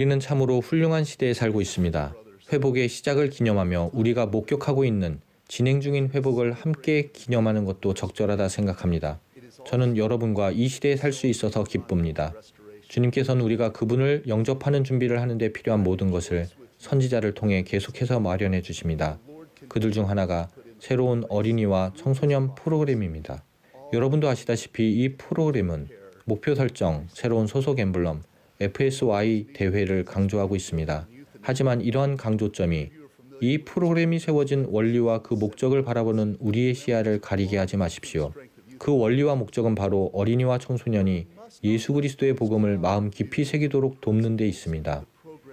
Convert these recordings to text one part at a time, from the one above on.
우리는 참으로 훌륭한 시대에 살고 있습니다. 회복의 시작을 기념하며 우리가 목격하고 있는 진행 중인 회복을 함께 기념하는 것도 적절하다 생각합니다. 저는 여러분과 이 시대에 살 수 있어서 기쁩니다. 주님께서는 우리가 그분을 영접하는 준비를 하는 데 필요한 모든 것을 선지자를 통해 계속해서 마련해 주십니다. 그들 중 하나가 새로운 어린이와 청소년 프로그램입니다. 여러분도 아시다시피 이 프로그램은 목표 설정, 새로운 소속 엠블럼, FSY 대회를 강조하고 있습니다. 하지만 이러한 강조점이 이 프로그램이 세워진 원리와 그 목적을 바라보는 우리의 시야를 가리게 하지 마십시오. 그 원리와 목적은 바로 어린이와 청소년이 예수 그리스도의 복음을 마음 깊이 새기도록 돕는 데 있습니다.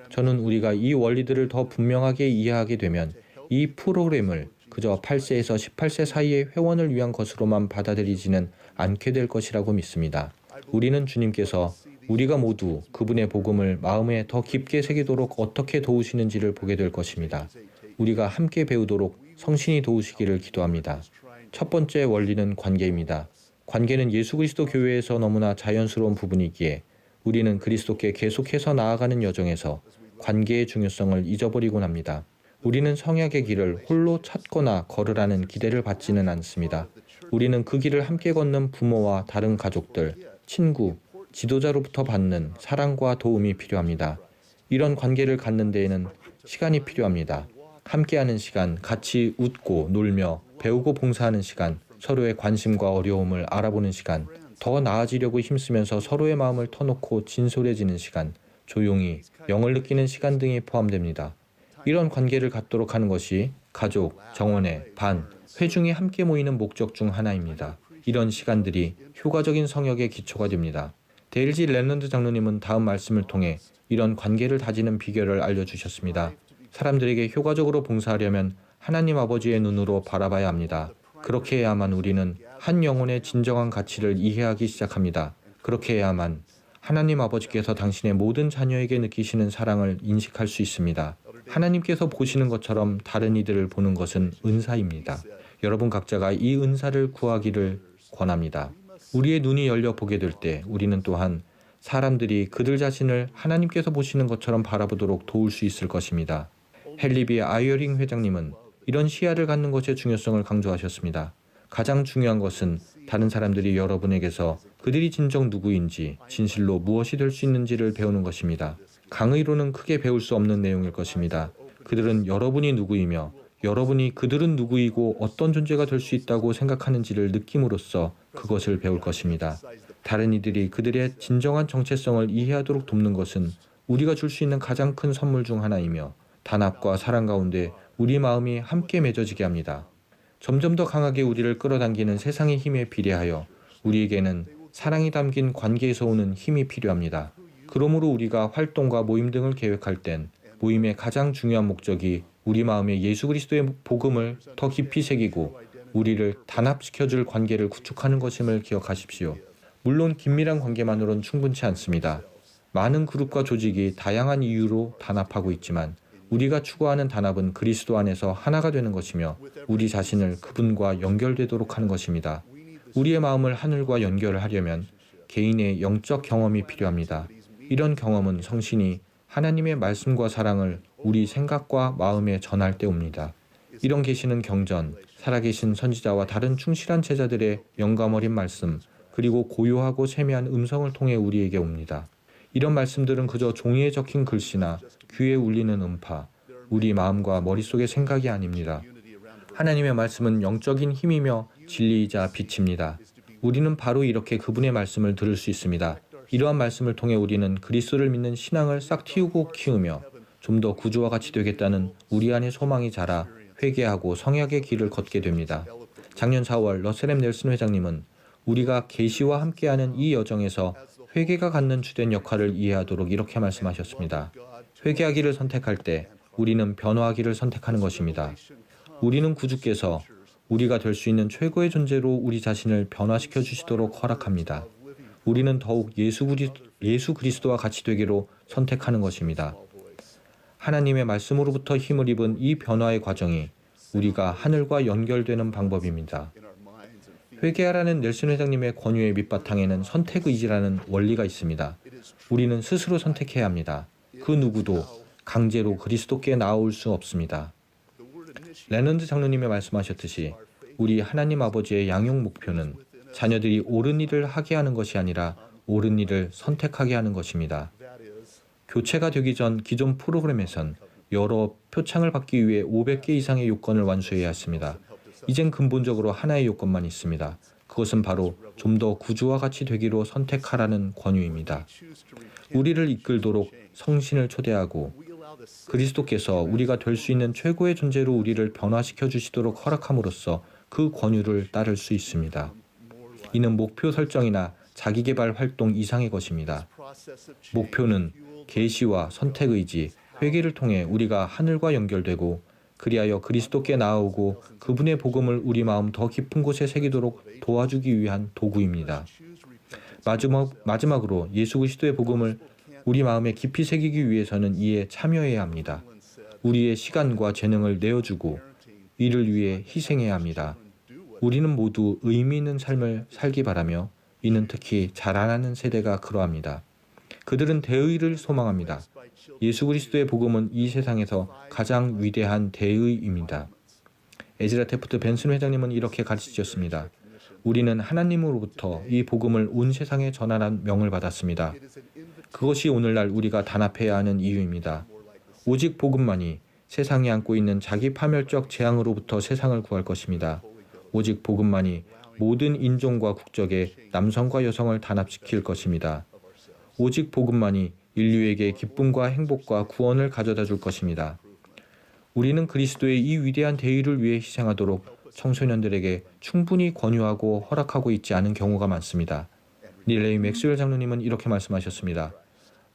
저는 우리가 이 원리들을 더 분명하게 이해하게 되면 이 프로그램을 그저 8세에서 18세 사이의 회원을 위한 것으로만 받아들이지는 않게 될 것이라고 믿습니다. 우리는 주님께서 우리가 모두 그분의 복음을 마음에 더 깊게 새기도록 어떻게 도우시는지를 보게 될 것입니다. 우리가 함께 배우도록 성신이 도우시기를 기도합니다. 첫 번째 원리는 관계입니다. 관계는 예수 그리스도 교회에서 너무나 자연스러운 부분이기에 우리는 그리스도께 계속해서 나아가는 여정에서 관계의 중요성을 잊어버리곤 합니다. 우리는 성약의 길을 홀로 찾거나 걸으라는 기대를 받지는 않습니다. 우리는 그 길을 함께 걷는 부모와 다른 가족들, 친구, 지도자로부터 받는 사랑과 도움이 필요합니다. 이런 관계를 갖는 데에는 시간이 필요합니다. 함께하는 시간, 같이 웃고 놀며 배우고 봉사하는 시간, 서로의 관심과 어려움을 알아보는 시간, 더 나아지려고 힘쓰면서 서로의 마음을 터놓고 진솔해지는 시간, 조용히 영을 느끼는 시간 등이 포함됩니다. 이런 관계를 갖도록 하는 것이 가족, 정원회, 반, 회중이 함께 모이는 목적 중 하나입니다. 이런 시간들이 효과적인 성역의 기초가 됩니다. 데일 G 랩런드 장로님은 다음 말씀을 통해 이런 관계를 다지는 비결을 알려주셨습니다. 사람들에게 효과적으로 봉사하려면 하나님 아버지의 눈으로 바라봐야 합니다. 그렇게 해야만 우리는 한 영혼의 진정한 가치를 이해하기 시작합니다. 그렇게 해야만 하나님 아버지께서 당신의 모든 자녀에게 느끼시는 사랑을 인식할 수 있습니다. 하나님께서 보시는 것처럼 다른 이들을 보는 것은 은사입니다. 여러분 각자가 이 은사를 구하기를 권합니다. 우리의 눈이 열려 보게 될 때 우리는 또한 사람들이 그들 자신을 하나님께서 보시는 것처럼 바라보도록 도울 수 있을 것입니다. 헨리 아이어링 회장님은 이런 시야를 갖는 것의 중요성을 강조하셨습니다. 가장 중요한 것은 다른 사람들이 여러분에게서 그들이 진정 누구인지, 진실로 무엇이 될 수 있는지를 배우는 것입니다. 강의로는 크게 배울 수 없는 내용일 것입니다. 그들은 여러분이 누구이며 여러분이 그들은 누구이고 어떤 존재가 될 수 있다고 생각하는지를 느낌으로써 그것을 배울 것입니다. 다른 이들이 그들의 진정한 정체성을 이해하도록 돕는 것은 우리가 줄 수 있는 가장 큰 선물 중 하나이며 단합과 사랑 가운데 우리 마음이 함께 맺어지게 합니다. 점점 더 강하게 우리를 끌어당기는 세상의 힘에 비례하여 우리에게는 사랑이 담긴 관계에서 오는 힘이 필요합니다. 그러므로 우리가 활동과 모임 등을 계획할 땐 모임의 가장 중요한 목적이 우리 마음에 예수 그리스도의 복음을 더 깊이 새기고 우리를 단합시켜줄 관계를 구축하는 것임을 기억하십시오. 물론 긴밀한 관계만으로는 충분치 않습니다. 많은 그룹과 조직이 다양한 이유로 단합하고 있지만 우리가 추구하는 단합은 그리스도 안에서 하나가 되는 것이며 우리 자신을 그분과 연결되도록 하는 것입니다. 우리의 마음을 하늘과 연결을 하려면 개인의 영적 경험이 필요합니다. 이런 경험은 성신이 하나님의 말씀과 사랑을 우리 생각과 마음에 전할 때 옵니다. 이런 계시는 경전, 살아계신 선지자와 다른 충실한 제자들의 영감 어린 말씀, 그리고 고요하고 세미한 음성을 통해 우리에게 옵니다. 이런 말씀들은 그저 종이에 적힌 글씨나 귀에 울리는 음파, 우리 마음과 머릿속의 생각이 아닙니다. 하나님의 말씀은 영적인 힘이며 진리이자 빛입니다. 우리는 바로 이렇게 그분의 말씀을 들을 수 있습니다. 이러한 말씀을 통해 우리는 그리스도를 믿는 신앙을 싹 틔우고 키우며 좀 더 구주와 같이 되겠다는 우리 안의 소망이 자라 회개하고 성약의 길을 걷게 됩니다. 작년 4월 러셀 M 넬슨 회장님은 우리가 계시와 함께하는 이 여정에서 회개가 갖는 주된 역할을 이해하도록 이렇게 말씀하셨습니다. 회개하기를 선택할 때 우리는 변화하기를 선택하는 것입니다. 우리는 구주께서 우리가 될 수 있는 최고의 존재로 우리 자신을 변화시켜 주시도록 허락합니다. 우리는 더욱 예수 그리스도와 같이 되기로 선택하는 것입니다. 하나님의 말씀으로부터 힘을 입은 이 변화의 과정이 우리가 하늘과 연결되는 방법입니다. 회개하라는 넬슨 회장님의 권유의 밑바탕에는 선택의지라는 원리가 있습니다. 우리는 스스로 선택해야 합니다. 그 누구도 강제로 그리스도께 나아올 수 없습니다. 레넌드 장로님이 말씀하셨듯이 우리 하나님 아버지의 양육 목표는 자녀들이 옳은 일을 하게 하는 것이 아니라 옳은 일을 선택하게 하는 것입니다. 교체가 되기 전 기존 프로그램에선 여러 표창을 받기 위해 500개 이상의 요건을 완수해야 했습니다. 이젠 근본적으로 하나의 요건만 있습니다. 그것은 바로 좀 더 구주와 같이 되기로 선택하라는 권유입니다. 우리를 이끌도록 성신을 초대하고 그리스도께서 우리가 될 수 있는 최고의 존재로 우리를 변화시켜 주시도록 허락함으로써 그 권유를 따를 수 있습니다. 이는 목표 설정이나 자기개발 활동 이상의 것입니다. 목표는 계시와 선택의지, 회개를 통해 우리가 하늘과 연결되고 그리하여 그리스도께 나아오고 그분의 복음을 우리 마음 더 깊은 곳에 새기도록 도와주기 위한 도구입니다. 마지막으로 예수 그리스도의 복음을 우리 마음에 깊이 새기기 위해서는 이에 참여해야 합니다. 우리의 시간과 재능을 내어주고 이를 위해 희생해야 합니다. 우리는 모두 의미 있는 삶을 살기 바라며 이는 특히 자라나는 세대가 그러합니다. 그들은 대의를 소망합니다. 예수 그리스도의 복음은 이 세상에서 가장 위대한 대의입니다. 에즈라 테프트 벤슨 회장님은 이렇게 가르치셨습니다. 우리는 하나님으로부터 이 복음을 온 세상에 전하라는 명을 받았습니다. 그것이 오늘날 우리가 단합해야 하는 이유입니다. 오직 복음만이 세상이 안고 있는 자기 파멸적 재앙으로부터 세상을 구할 것입니다. 오직 복음만이 모든 인종과 국적의 남성과 여성을 단합시킬 것입니다. 오직 복음만이 인류에게 기쁨과 행복과 구원을 가져다 줄 것입니다. 우리는 그리스도의 이 위대한 대의를 위해 희생하도록 청소년들에게 충분히 권유하고 허락하고 있지 않은 경우가 많습니다. 닐 레이 맥스웰 장로님은 이렇게 말씀하셨습니다.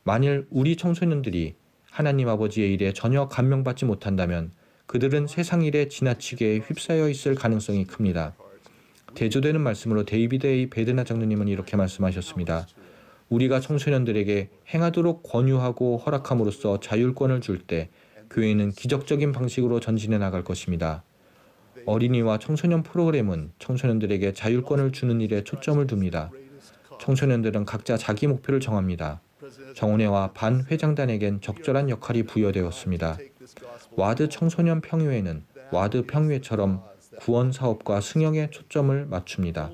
만일 우리 청소년들이 하나님 아버지의 일에 전혀 감명받지 못한다면 그들은 세상 일에 지나치게 휩싸여 있을 가능성이 큽니다. 대조되는 말씀으로 데이비드 A. 베드나 장로님은 이렇게 말씀하셨습니다. 우리가 청소년들에게 행하도록 권유하고 허락함으로써 자율권을 줄 때 교회는 기적적인 방식으로 전진해 나갈 것입니다. 어린이와 청소년 프로그램은 청소년들에게 자율권을 주는 일에 초점을 둡니다. 청소년들은 각자 자기 목표를 정합니다. 정원회와 반 회장단에겐 적절한 역할이 부여되었습니다. 와드 청소년 평의회는 와드 평의회처럼 구원 사업과 승영에 초점을 맞춥니다.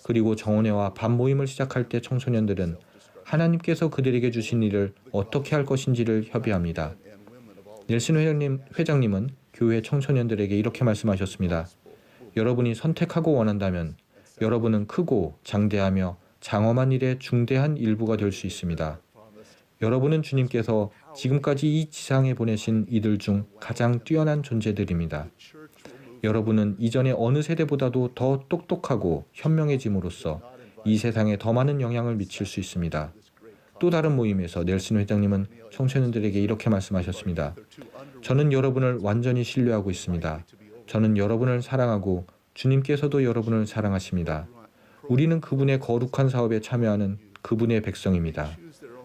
그리고 정원회와 반 모임을 시작할 때 청소년들은 하나님께서 그들에게 주신 일을 어떻게 할 것인지를 협의합니다. 넬슨 회장님은 교회 청소년들에게 이렇게 말씀하셨습니다. 여러분이 선택하고 원한다면 여러분은 크고 장대하며 장엄한 일의 중대한 일부가 될 수 있습니다. 여러분은 주님께서 지금까지 이 지상에 보내신 이들 중 가장 뛰어난 존재들입니다. 여러분은 이전의 어느 세대보다도 더 똑똑하고 현명해짐으로써 이 세상에 더 많은 영향을 미칠 수 있습니다. 또 다른 모임에서 넬슨 회장님은 청소년들에게 이렇게 말씀하셨습니다. 저는 여러분을 완전히 신뢰하고 있습니다. 저는 여러분을 사랑하고 주님께서도 여러분을 사랑하십니다. 우리는 그분의 거룩한 사업에 참여하는 그분의 백성입니다.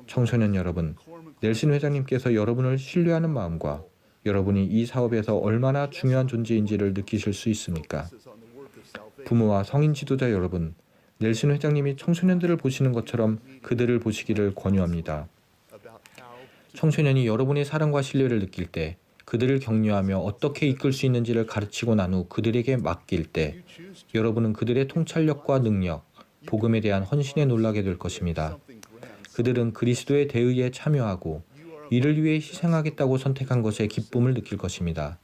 청소년 여러분, 넬슨 회장님께서 여러분을 신뢰하는 마음과 여러분이 이 사업에서 얼마나 중요한 존재인지를 느끼실 수 있습니까? 부모와 성인 지도자 여러분, 넬슨 회장님이 청소년들을 보시는 것처럼 그들을 보시기를 권유합니다. 청소년이 여러분의 사랑과 신뢰를 느낄 때 그들을 격려하며 어떻게 이끌 수 있는지를 가르치고 난 후 그들에게 맡길 때 여러분은 그들의 통찰력과 능력, 복음에 대한 헌신에 놀라게 될 것입니다. 그들은 그리스도의 대의에 참여하고 이를 위해 희생하겠다고 선택한 것에 기쁨을 느낄 것입니다.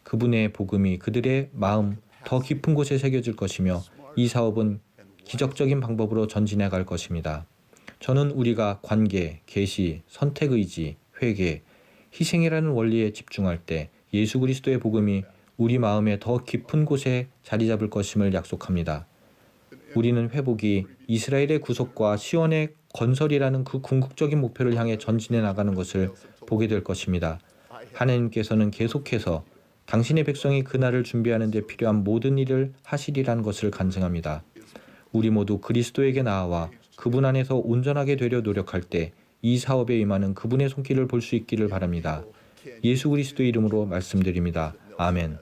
그분의 복음이 그들의 마음 더 깊은 곳에 새겨질 것이며 이 사업은 기적적인 방법으로 전진해 갈 것입니다. 저는 우리가 관계, 계시, 선택의지, 회개, 희생이라는 원리에 집중할 때 예수 그리스도의 복음이 우리 마음의 더 깊은 곳에 자리 잡을 것임을 약속합니다. 우리는 회복이 이스라엘의 구속과 시온의 건설이라는 그 궁극적인 목표를 향해 전진해 나가는 것을 보게 될 것입니다. 하나님께서는 계속해서 당신의 백성이 그날을 준비하는 데 필요한 모든 일을 하시리라는 것을 간증합니다. 우리 모두 그리스도에게 나아와 그분 안에서 온전하게 되려 노력할 때 이 사업에 임하는 그분의 손길을 볼 수 있기를 바랍니다. 예수 그리스도의 이름으로 말씀드립니다. 아멘.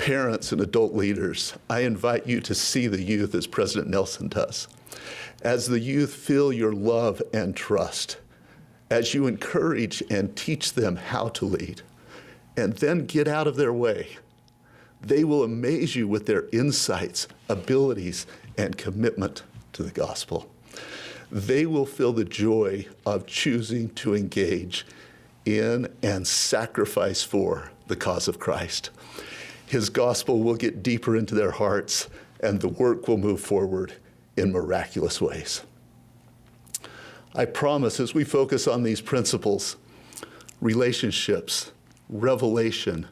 Parents and adult leaders, I invite you to see the youth as President Nelson does. As the youth feel your love and trust, as you encourage and teach them how to lead, and then get out of their way, they will amaze you with their insights, abilities, and commitment to the gospel. They will feel the joy of choosing to engage in and sacrifice for the cause of Christ. His gospel will get deeper into their hearts, and the work will move forward in miraculous ways. I promise, as we focus on these principles, relationships, revelation,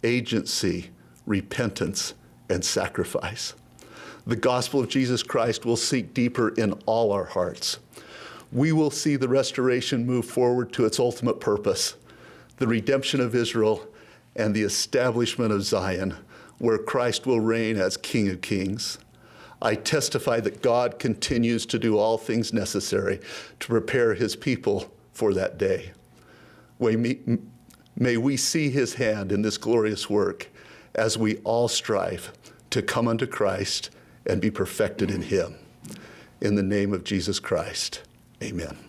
agency, repentance, and sacrifice, the gospel of Jesus Christ will sink deeper in all our hearts. We will see the restoration move forward to its ultimate purpose, the redemption of Israel and the establishment of Zion, where Christ will reign as King of Kings. I testify that God continues to do all things necessary to prepare his people for that day. May we see his hand in this glorious work as we all strive to come unto Christ and be perfected in him. In the name of Jesus Christ, amen.